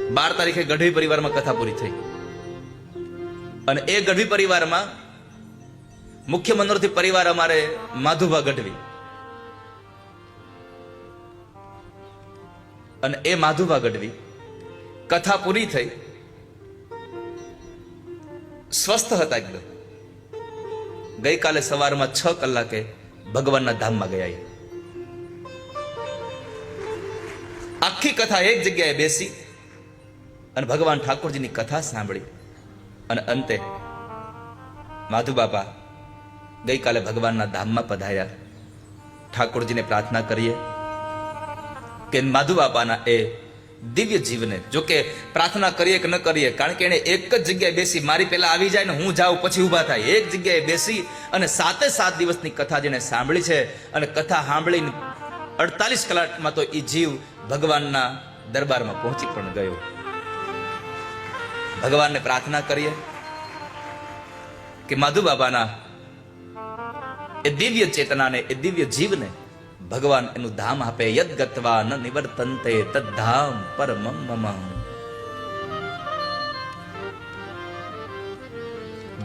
12 તારીખે ગઢવી પરિવારમાં કથા પૂરી થઈ અને એ ગઢવી પરિવારમાં મુખ્ય મનોરથી પરિવાર અમારે માધુભા ગઢવી, અને એ માધુભા ગઢવી કથા પૂરી થઈ, સ્વસ્થ હતા એકદમ. ગઈકાલે સવારમાં 6 કલાકે ભગવાનના ધામમાં ગયા. આખી કથા એક જગ્યાએ બેસી અને ભગવાન ઠાકોરજીની કથા સાંભળી અને અંતે માધુ બાપા ગઈકાલે ભગવાનના ધામમાં પધાર્યા. ઠાકોરજીને પ્રાર્થના કરીએ કે માધુ બાપાના એ દિવ્ય જીવને, જો કે પ્રાર્થના કરીએ કે ન કરીએ, કારણ કે એને એક જ જગ્યાએ બેસી, મારી પહેલા આવી જાય ને હું જાઉં પછી ઊભા થાય, એક જગ્યાએ બેસી અને 7 દિવસની કથા જેને સાંભળી છે અને કથા સાંભળીને 48 કલાકમાં તો એ જીવ ભગવાનના દરબારમાં પહોંચી પણ ગયો. ભગવાનને પ્રાર્થના કરીએ કે માધુ બાબાના એ દિવ્ય ચેતનાને, એ દિવ્ય જીવને ભગવાન એનું ધામ આપે. યદ ગત્વા ન નિવર્તન્તે તદ્ધામ પરમમ મમ.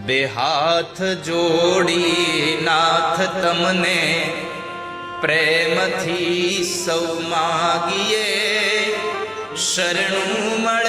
બે હાથ જોડી નાથ તમને પ્રેમથી સૌ માગીએ, શરણું મળે